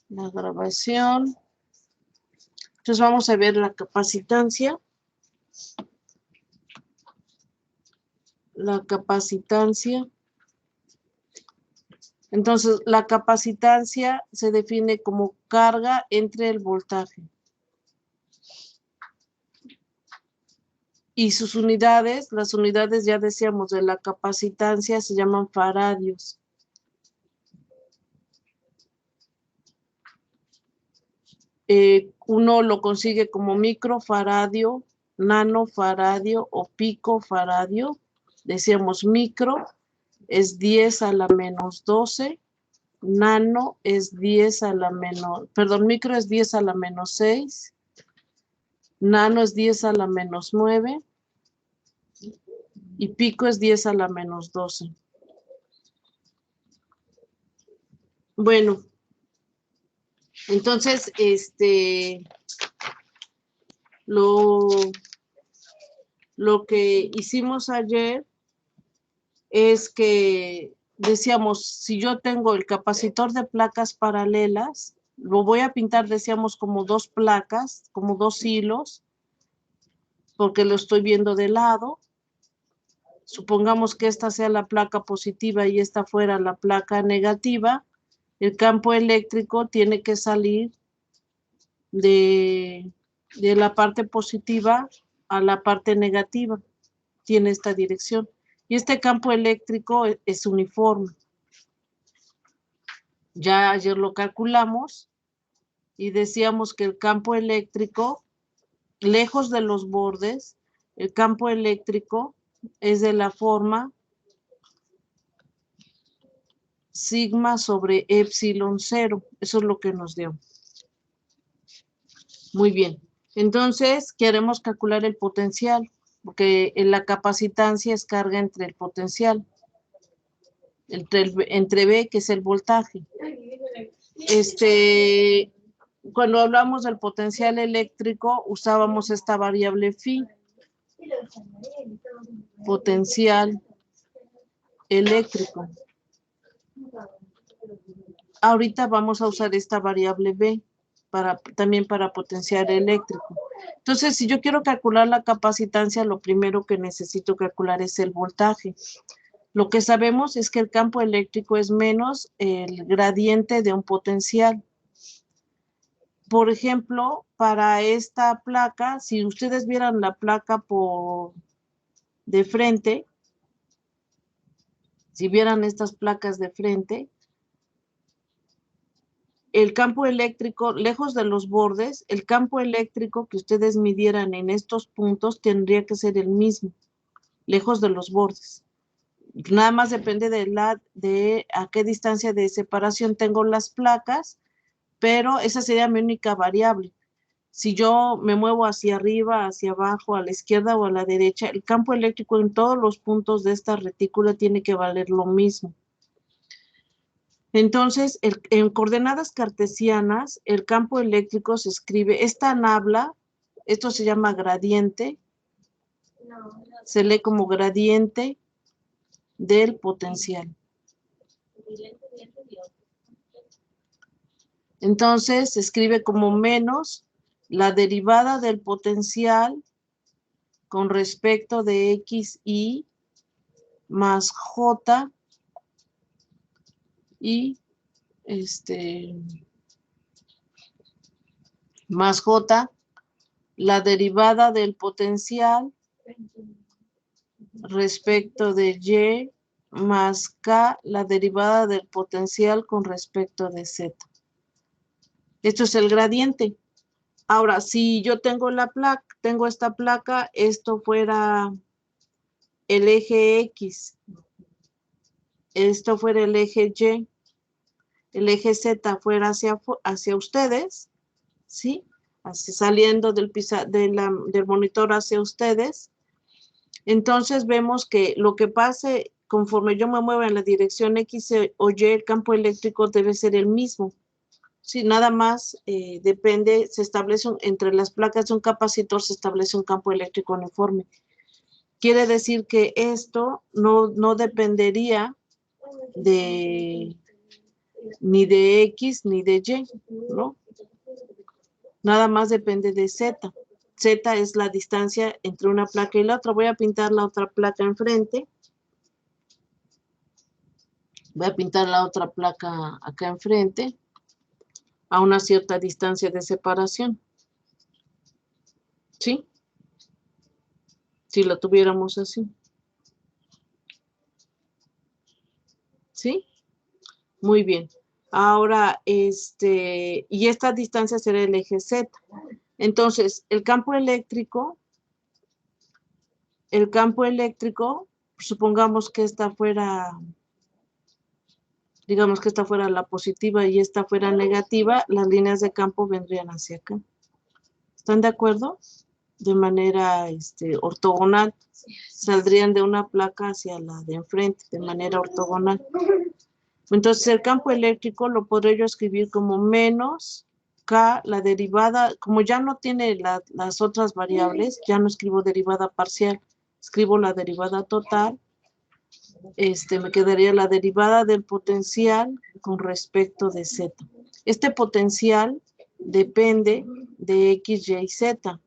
la grabación. Entonces vamos a ver la capacitancia. La capacitancia. Entonces, la capacitancia se define como carga entre el voltaje. Y sus unidades, las unidades ya decíamos de la capacitancia se llaman faradios. Uno lo consigue como microfaradio, nanofaradio o picofaradio. Decíamos micro es 10 a la menos 12, nano es 10 a la menos, perdón, micro es 10 a la menos 6, nano es 10 a la menos 9 y pico es 10 a la menos 12. Bueno, entonces, lo que hicimos ayer es que decíamos, si yo tengo el capacitor de placas paralelas, lo voy a pintar, decíamos, como dos placas, como dos hilos, porque lo estoy viendo de lado. Supongamos que esta sea la placa positiva y esta fuera la placa negativa. El campo eléctrico tiene que salir de la parte positiva a la parte negativa. Tiene esta dirección. Y este campo eléctrico es uniforme. Ya ayer lo calculamos y decíamos que el campo eléctrico, lejos de los bordes, el campo eléctrico es de la forma sigma sobre epsilon 0. Eso es lo que nos dio. Muy bien. Entonces, queremos calcular el potencial, porque la capacitancia es carga entre el potencial, entre B, que es el voltaje. Cuando hablamos del potencial eléctrico, usábamos esta variable phi. Potencial eléctrico. Ahorita vamos a usar esta variable B también para potencial eléctrico. Entonces, si yo quiero calcular la capacitancia, lo primero que necesito calcular es el voltaje. Lo que sabemos es que el campo eléctrico es menos el gradiente de un potencial. Por ejemplo, para esta placa, si ustedes vieran la placa de frente, si vieran estas placas de frente, el campo eléctrico, lejos de los bordes, el campo eléctrico que ustedes midieran en estos puntos tendría que ser el mismo, lejos de los bordes. Nada más depende de a qué distancia de separación tengo las placas, pero esa sería mi única variable. Si yo me muevo hacia arriba, hacia abajo, a la izquierda o a la derecha, el campo eléctrico en todos los puntos de esta retícula tiene que valer lo mismo. Entonces, en coordenadas cartesianas, el campo eléctrico se escribe, esta nabla, esto se llama gradiente, se lee como gradiente del potencial. Entonces, se escribe como menos la derivada del potencial con respecto de x, y más j, y más j, la derivada del potencial respecto de y, más k, la derivada del potencial con respecto de z. Esto es el gradiente. Ahora, si yo tengo esta placa, esto fuera el eje X, esto fuera el eje Y, el eje Z fuera hacia ustedes, ¿sí? Así saliendo del monitor hacia ustedes. Entonces vemos que lo que pase conforme yo me mueva en la dirección X o Y, el campo eléctrico debe ser el mismo. Sí, nada más depende, se establece entre las placas de un capacitor, se establece un campo eléctrico uniforme. Quiere decir que esto no dependería de ni de X ni de Y, ¿no? Nada más depende de Z. Z es la distancia entre una placa y la otra. Voy a pintar la otra placa enfrente. Voy a pintar la otra placa acá enfrente a una cierta distancia de separación. ¿Sí? Si lo tuviéramos así. ¿Sí? Muy bien. Ahora, y esta distancia será el eje Z. Entonces, el campo eléctrico, supongamos que esta fuera, digamos que esta fuera la positiva y esta fuera negativa, las líneas de campo vendrían hacia acá. ¿Están de acuerdo? De manera ortogonal. Saldrían de una placa hacia la de enfrente, de manera ortogonal. Entonces, el campo eléctrico lo podré yo escribir como menos K, la derivada, como ya no tiene las otras variables, ya no escribo derivada parcial, escribo la derivada total. Me quedaría la derivada del potencial con respecto de Z. Este potencial depende de X, Y y Z.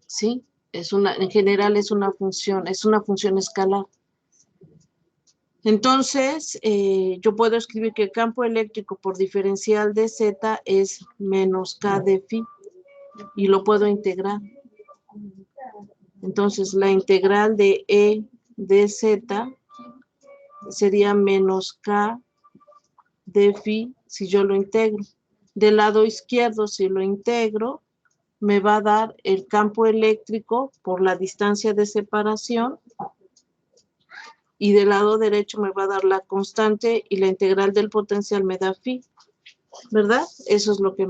¿Sí? En general es una función escalar. Entonces, yo puedo escribir que el campo eléctrico por diferencial de Z es menos K de phi y lo puedo integrar. Entonces, la integral de E de Z sería menos K de phi si yo lo integro. Del lado izquierdo, si lo integro, me va a dar el campo eléctrico por la distancia de separación y del lado derecho me va a dar la constante y la integral del potencial me da phi, ¿verdad? Eso es lo que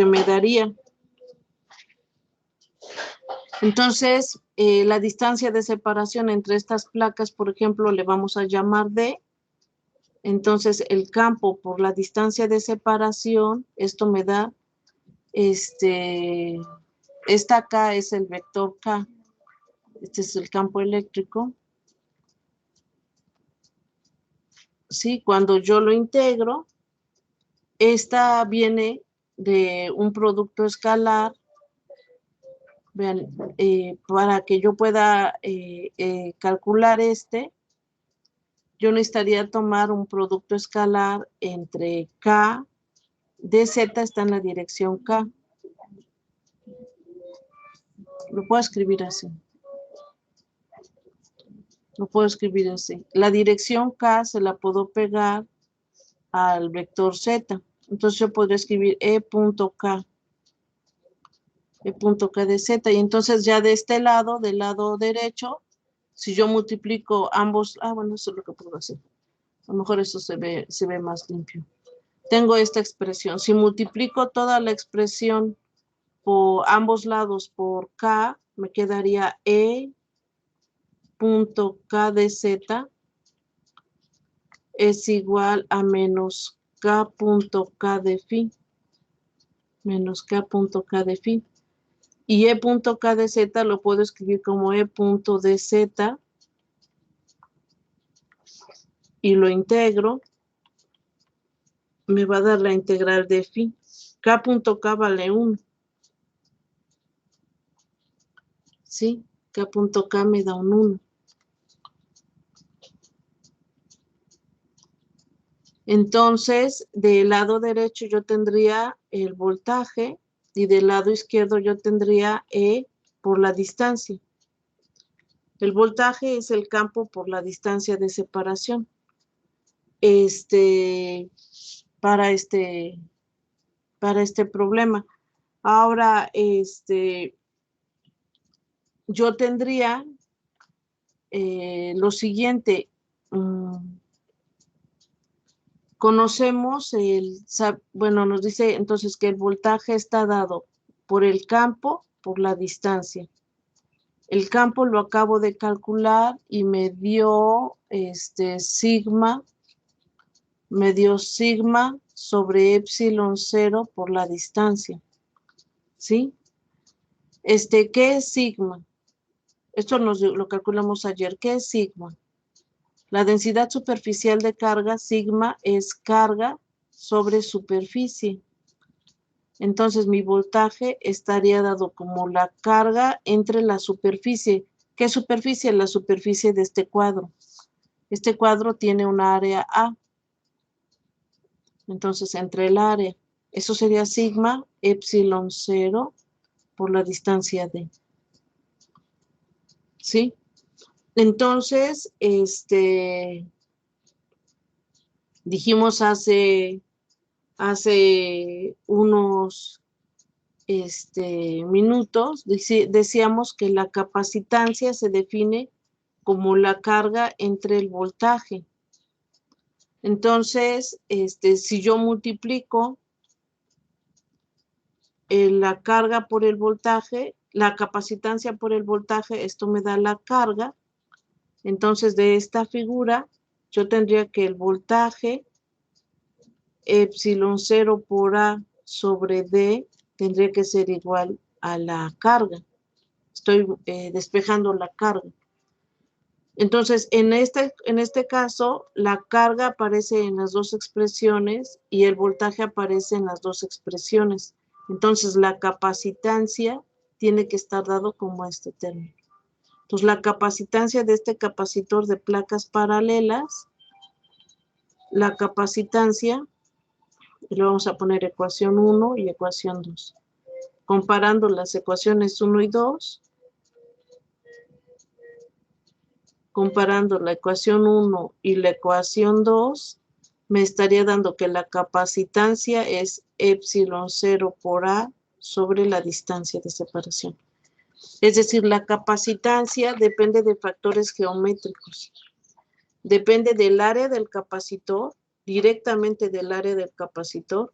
me daría. Entonces, la distancia de separación entre estas placas, por ejemplo, le vamos a llamar D. Entonces, el campo por la distancia de separación, esto me da, esta K es el vector K. Este es el campo eléctrico. Sí, cuando yo lo integro, esta viene de un producto escalar. Vean, para que yo pueda calcular yo necesitaría tomar un producto escalar entre K, dz está en la dirección K. Lo puedo escribir así. La dirección K se la puedo pegar al vector Z. Entonces yo podría escribir E.K. E.K de Z. Y entonces ya de este lado, del lado derecho, si yo multiplico ambos, bueno, eso es lo que puedo hacer. A lo mejor eso se ve más limpio. Tengo esta expresión. Si multiplico toda la expresión por ambos lados por K, me quedaría E.K de Z es igual a menos K.K de phi. Menos K.K de phi. Y E.K de Z lo puedo escribir como E.dz y lo integro. Me va a dar la integral de phi. K.K vale 1. ¿Sí? K.K me da un 1. Entonces, del lado derecho yo tendría el voltaje y del lado izquierdo yo tendría E por la distancia. El voltaje es el campo por la distancia de separación. Para este problema. Ahora, yo tendría lo siguiente. Conocemos nos dice entonces que el voltaje está dado por el campo, por la distancia. El campo lo acabo de calcular y me dio sigma sobre epsilon 0 por la distancia. ¿Sí? ¿Qué es sigma? Esto lo calculamos ayer. ¿Qué es sigma? La densidad superficial de carga, sigma, es carga sobre superficie. Entonces mi voltaje estaría dado como la carga entre la superficie. ¿Qué superficie? La superficie de este cuadro. Este cuadro tiene una área A. Entonces entre el área, eso sería sigma epsilon 0 por la distancia D. ¿Sí? Entonces, dijimos hace unos minutos, decíamos que la capacitancia se define como la carga entre el voltaje. Entonces, si yo multiplico la carga por el voltaje, la capacitancia por el voltaje, esto me da la carga. Entonces, de esta figura, yo tendría que el voltaje epsilon 0 por A sobre D tendría que ser igual a la carga. Estoy despejando la carga. Entonces, en este caso, la carga aparece en las dos expresiones y el voltaje aparece en las dos expresiones. Entonces, la capacitancia tiene que estar dado como este término. Entonces, la capacitancia de este capacitor de placas paralelas, la capacitancia, y le vamos a poner ecuación 1 y ecuación 2. Comparando las ecuaciones 1 y 2, comparando la ecuación 1 y la ecuación 2, me estaría dando que la capacitancia es epsilon 0 por A sobre la distancia de separación. Es decir, la capacitancia depende de factores geométricos. Depende del área del capacitor, directamente del área del capacitor.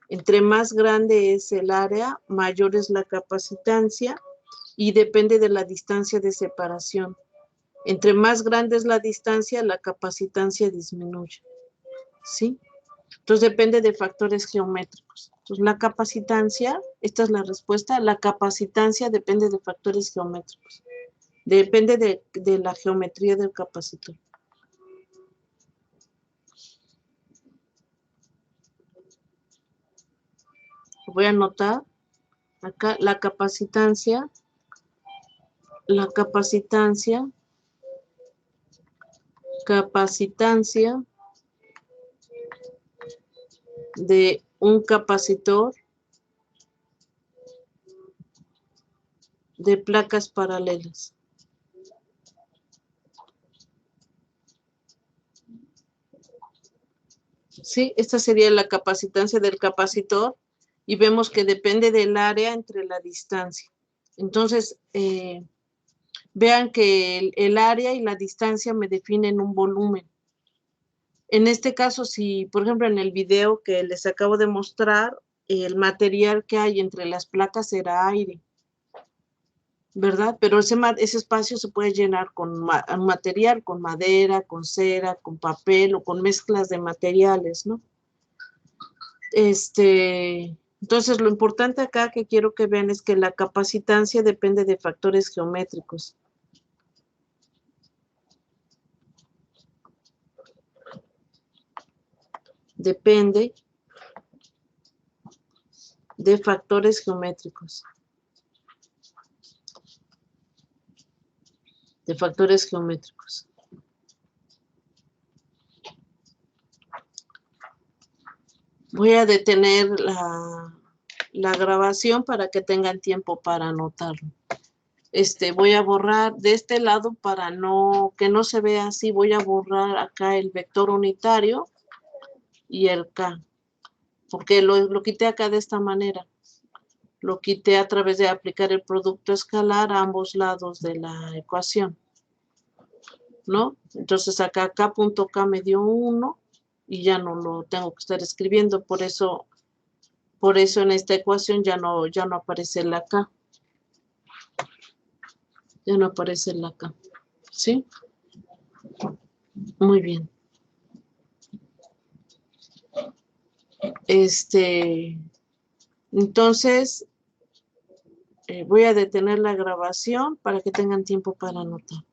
Entre más grande es el área, mayor es la capacitancia y depende de la distancia de separación. Entre más grande es la distancia, la capacitancia disminuye. ¿Sí? Entonces depende de factores geométricos. Entonces la capacitancia, esta es la respuesta, la capacitancia depende de factores geométricos. Depende de la geometría del capacitor. Voy a anotar acá la capacitancia de un capacitor de placas paralelas. Sí, esta sería la capacitancia del capacitor y vemos que depende del área entre la distancia. Entonces, vean que el área y la distancia me definen un volumen. En este caso, si, por ejemplo, en el video que les acabo de mostrar, el material que hay entre las placas era aire, ¿verdad? Pero ese espacio se puede llenar con material, con madera, con cera, con papel o con mezclas de materiales, ¿no? Entonces, lo importante acá que quiero que vean es que la capacitancia depende de factores geométricos. Depende de factores geométricos. De factores geométricos. Voy a detener la grabación para que tengan tiempo para anotarlo. Voy a borrar de este lado para que no se vea así. Voy a borrar acá el vector unitario y el K. Porque lo quité acá de esta manera. Lo quité a través de aplicar el producto escalar a ambos lados de la ecuación, ¿no? Entonces acá K.K me dio 1 y ya no lo tengo que estar escribiendo. Por eso en esta ecuación ya no aparece la K. Ya no aparece la K. ¿Sí? Muy bien. Entonces, voy a detener la grabación para que tengan tiempo para anotar.